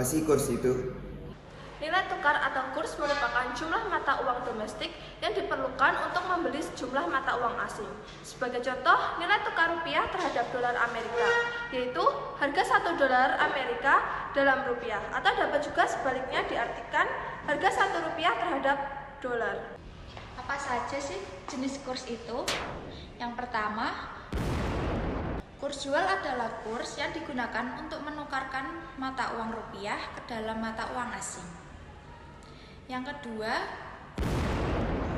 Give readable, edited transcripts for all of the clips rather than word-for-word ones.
Apa sih kurs itu? Nilai tukar atau kurs merupakan jumlah mata uang domestik yang diperlukan untuk membeli sejumlah mata uang asing. Sebagai contoh, nilai tukar rupiah terhadap dolar Amerika, yaitu harga 1 dolar Amerika dalam rupiah, atau dapat juga sebaliknya diartikan harga 1 rupiah terhadap dolar. Apa saja sih jenis kurs itu? Yang pertama, kurs jual adalah kurs yang digunakan untuk menukarkan mata uang rupiah ke dalam mata uang asing. Yang kedua,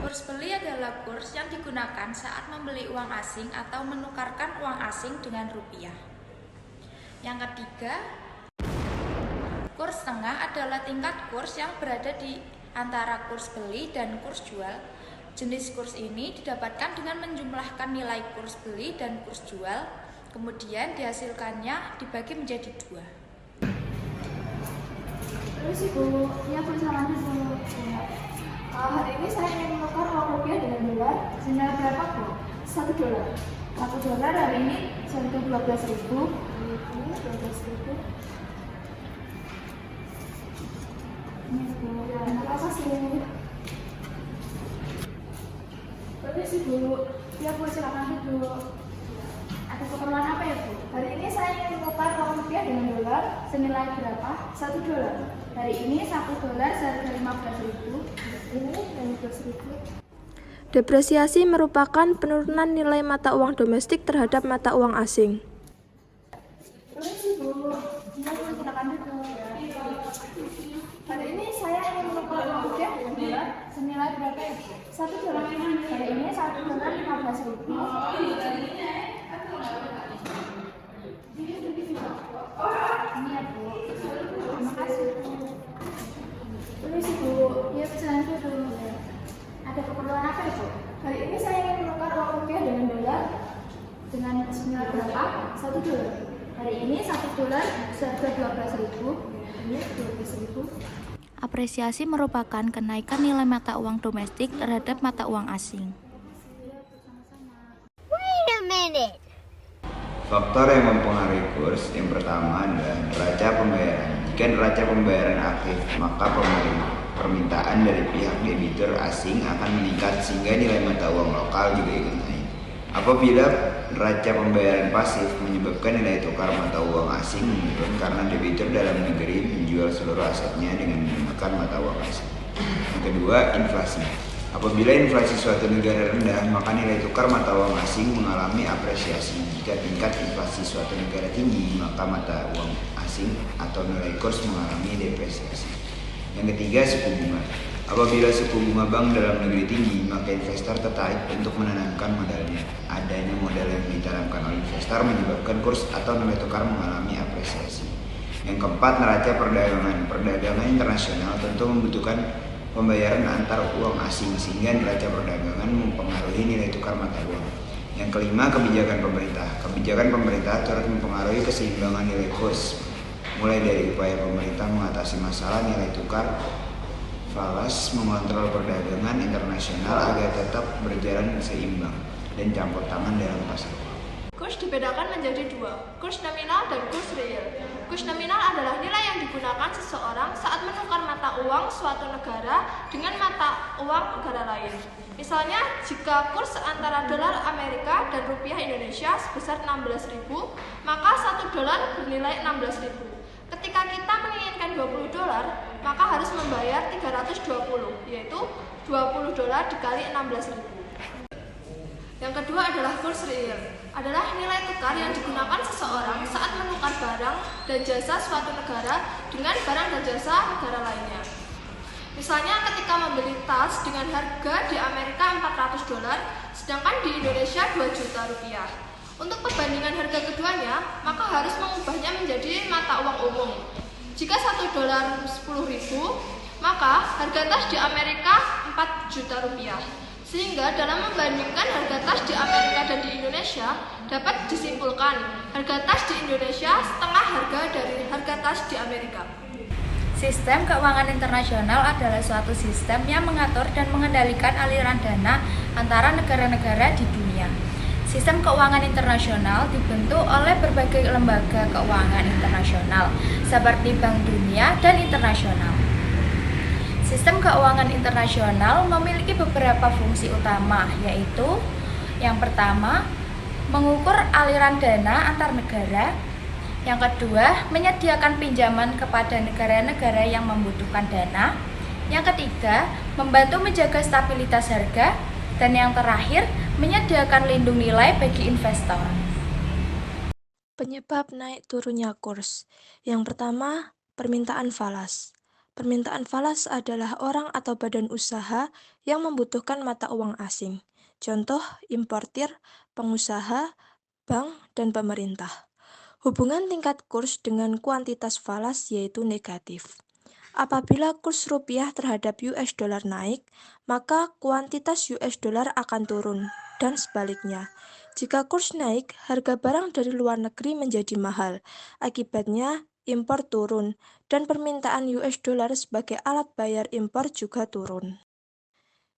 kurs beli adalah kurs yang digunakan saat membeli uang asing atau menukarkan uang asing dengan rupiah. Yang ketiga, kurs tengah adalah tingkat kurs yang berada di antara kurs beli dan kurs jual. Jenis kurs ini didapatkan dengan menjumlahkan nilai kurs beli dan kurs jual, kemudian dihasilkannya dibagi menjadi 2. Terus Ibu, ya bersama dulu. Hari ini saya ingin menukar uang rupiah dengan dolar. Senilai berapa Bu? 1 dolar. 1 dolar hari ini senilai 12.000. Ini 12.000. Ini Bu, terima kasih. Terus Ibu, ya Bu silakan dulu. Ada keperluan apa ya Bu? Hari ini saya ingin menukar uang rupiah dengan dolar. Senilai berapa? 1 dolar. Hari ini 1 dolar seharga 15.000. Ini 15.000. Depresiasi merupakan penurunan nilai mata uang domestik terhadap mata uang asing. Terus Ibu, silakan dulu. Hari ini saya ingin menukar uang rupiah dengan dolar. Senilai berapa ya Bu? 1 dolar. Hari ini 1 dolar 15.000. Ini ya Bu. Terima kasih Bu. Terus Ibu, ya pesanan dulu. Ada keperluan apa Ibu? Hari ini saya ingin menukar uang rupiah dengan dolar. Dengan senilai berapa? 1 dolar. Hari ini 1 dolar seharga 12.000. Ini 12.000. Apresiasi merupakan kenaikan nilai mata uang domestik terhadap mata uang asing. Wait a minute. Faktor yang mempengaruhi kurs yang pertama adalah neraca pembayaran. Jika neraca pembayaran aktif, maka permintaan dari pihak debitur asing akan meningkat sehingga nilai mata uang lokal juga ikut naik. Apabila neraca pembayaran pasif menyebabkan nilai tukar mata uang asing menurun karena debitur dalam negeri menjual seluruh asetnya dengan menggunakan mata uang asing. Yang kedua, inflasi. Apabila inflasi suatu negara rendah, maka nilai tukar mata uang asing mengalami apresiasi. Jika tingkat inflasi suatu negara tinggi, maka mata uang asing atau nilai kurs mengalami depresiasi. Yang ketiga, suku bunga. Apabila suku bunga bank dalam negeri tinggi, maka investor tertarik untuk menanamkan modalnya. Adanya modal yang ditanamkan oleh investor menyebabkan kurs atau nilai tukar mengalami apresiasi. Yang keempat, neraca perdagangan. Perdagangan internasional tentu membutuhkan pembayaran antar uang asing sehingga neraca perdagangan mempengaruhi nilai tukar mata uang. Yang kelima, kebijakan pemerintah. Kebijakan pemerintah turut mempengaruhi keseimbangan nilai kurs, mulai dari upaya pemerintah mengatasi masalah nilai tukar falas, mengontrol perdagangan internasional agar tetap berjalan seimbang, dan campur tangan dalam pasar. Kurs dibedakan menjadi 2, kurs nominal dan kurs real. Kurs nominal adalah nilai yang digunakan seseorang saat menukar mata uang suatu negara dengan mata uang negara lain. Misalnya, jika kurs antara dolar Amerika dan rupiah Indonesia sebesar 16.000, maka 1 dolar bernilai 16.000. Ketika kita menginginkan 20 dolar, maka harus membayar 320, yaitu 20 dolar dikali 16.000. Yang kedua adalah kurs real, adalah nilai tukar yang digunakan seseorang saat menukar barang dan jasa suatu negara dengan barang dan jasa negara lainnya. Misalnya ketika membeli tas dengan harga di Amerika 400 dolar, sedangkan di Indonesia 2 juta rupiah. Untuk perbandingan harga keduanya, maka harus mengubahnya menjadi mata uang umum. Jika 1 dolar 10.000, maka harga tas di Amerika 4 juta rupiah. Sehingga dalam membandingkan harga tas di Amerika dan di Indonesia, dapat disimpulkan harga tas di Indonesia setengah harga dari harga tas di Amerika. Sistem keuangan internasional adalah suatu sistem yang mengatur dan mengendalikan aliran dana antara negara-negara di dunia. Sistem keuangan internasional dibentuk oleh berbagai lembaga keuangan internasional seperti Bank Dunia dan internasional. Sistem keuangan internasional memiliki beberapa fungsi utama, yaitu yang pertama, mengukur aliran dana antar negara. Yang kedua, menyediakan pinjaman kepada negara-negara yang membutuhkan dana. Yang ketiga, membantu menjaga stabilitas harga. Dan yang terakhir, menyediakan lindung nilai bagi investor. Penyebab naik turunnya kurs. Yang pertama, permintaan falas. Permintaan falas adalah orang atau badan usaha yang membutuhkan mata uang asing. Contoh, importir, pengusaha, bank, dan pemerintah. Hubungan tingkat kurs dengan kuantitas falas yaitu negatif. Apabila kurs rupiah terhadap US dollar naik, maka kuantitas US dollar akan turun, dan sebaliknya. Jika kurs naik, harga barang dari luar negeri menjadi mahal. Akibatnya, impor turun, dan permintaan US dollar sebagai alat bayar impor juga turun.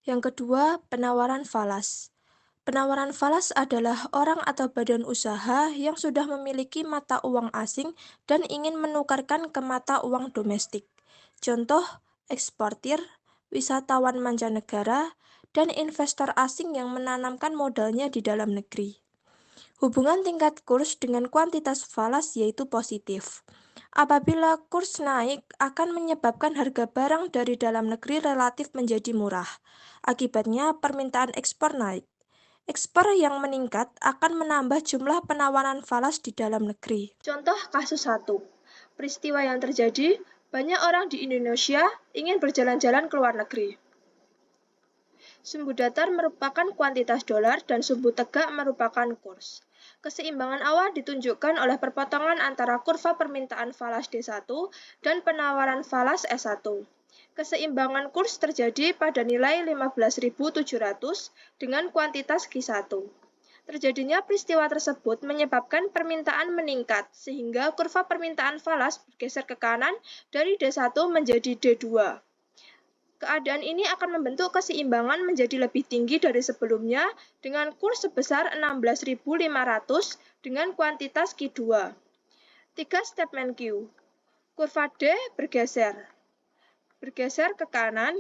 Yang kedua, penawaran falas. Penawaran falas adalah orang atau badan usaha yang sudah memiliki mata uang asing dan ingin menukarkan ke mata uang domestik. Contoh, eksportir, wisatawan mancanegara, dan investor asing yang menanamkan modalnya di dalam negeri. Hubungan tingkat kurs dengan kuantitas falas yaitu positif. Apabila kurs naik, akan menyebabkan harga barang dari dalam negeri relatif menjadi murah. Akibatnya, permintaan ekspor naik. Ekspor yang meningkat akan menambah jumlah penawaran falas di dalam negeri. Contoh kasus 1. Peristiwa yang terjadi, banyak orang di Indonesia ingin berjalan-jalan ke luar negeri. Sumbu datar merupakan kuantitas dolar dan sumbu tegak merupakan kurs. Keseimbangan awal ditunjukkan oleh perpotongan antara kurva permintaan falas D1 dan penawaran falas S1. Keseimbangan kurs terjadi pada nilai 15.700 dengan kuantitas Q1. Terjadinya peristiwa tersebut menyebabkan permintaan meningkat, sehingga kurva permintaan falas bergeser ke kanan dari D1 menjadi D2. Keadaan ini akan membentuk keseimbangan menjadi lebih tinggi dari sebelumnya dengan kurs sebesar 16.500 dengan kuantitas Q2. 3 statement Q. Kurva D bergeser ke kanan,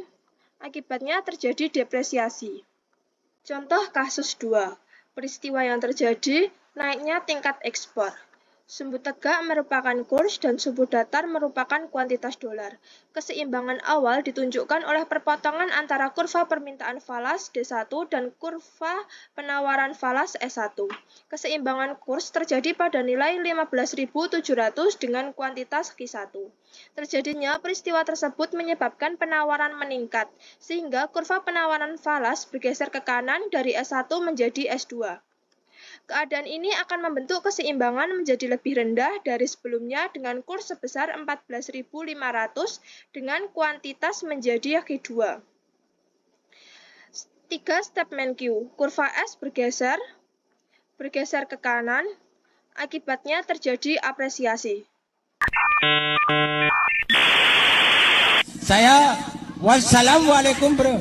akibatnya terjadi depresiasi. Contoh kasus 2. Peristiwa yang terjadi, naiknya tingkat ekspor. Sumbu tegak merupakan kurs dan sumbu datar merupakan kuantitas dolar. Keseimbangan awal ditunjukkan oleh perpotongan antara kurva permintaan falas D1 dan kurva penawaran falas S1. Keseimbangan kurs terjadi pada nilai 15.700 dengan kuantitas Q1. Terjadinya peristiwa tersebut menyebabkan penawaran meningkat, sehingga kurva penawaran falas bergeser ke kanan dari S1 menjadi S2. Keadaan ini akan membentuk keseimbangan menjadi lebih rendah dari sebelumnya dengan kurs sebesar 14.500 dengan kuantitas menjadi Q2. 3 statement Q. Kurva S bergeser ke kanan, akibatnya terjadi apresiasi. Wassalamualaikum bro.